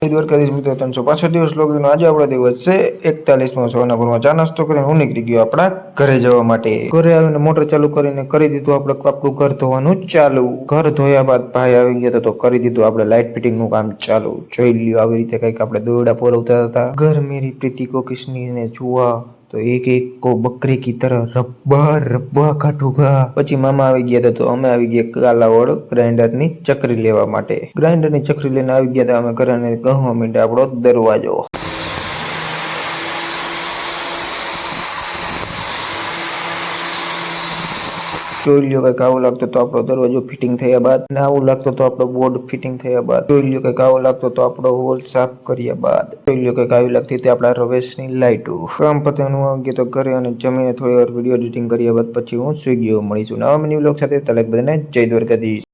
દ્વારકાધીશ મિત્રો 365 દિવસ લોગીનો આજે આપણો દિવસ છે 41મો સોનાપુરમાં ચા નાસ્તો કરીને હું નીકળી ગયો આપણા ઘરે જવા માટે। ઘરે આવીને મોટર ચાલુ કરીને કરી દીધું આપણે આપણું ઘર ધોવાનું ચાલુ। ઘર ધોયા બાદ ભાઈ આવી ગયા તો કરી દીધું આપણે લાઇટ ફિટિંગ નું કામ ચાલુ। જોઈ લ્યો આવી રીતે કઈક આપણે દોરડા પોરવતા હતા। ઘર મેરી પ્રીતિ को किसने ने छुआ तो एक एक को बकरी की तरह रब्बा रब्बा काटूंगा। પછી મામા આવી ગયા હતા તો અમે આવી ગયા કાલાવડ ગ્રાઇન્ડર ની ચકરી લેવા માટે। ગ્રાઇન્ડર ની ચકરી લઈને આવી ગયા હતા અમે ઘરે ને ગહવા માંડ્યા આપણો દરવાજો। જોઈ લ્યો કઈક આવું લાગતો તો આપણો દરવાજો ફિટિંગ થયા બાદ ને આવું લાગતો તો આપણો બોર્ડ ફિટિંગ થયા બાદ જોઈ લ્યો કઈક આવો લાગતો તો આપણો હોલ સાફ કર્યા બાદ જોઈ લ્યો કઈક આવી લાગતી હતી આપણા રવેશની લાઈટો। કામ પતાવવાનું આવી ગયો તો ઘરે અને જમીને થોડી વાર વિડીયો એડિટિંગ કર્યા બાદ પછી હું સુઈ ગયો। મળીશું નવા મિની વ્લોગ સાથે। તલક બધાને જય દ્વારકાધીશ।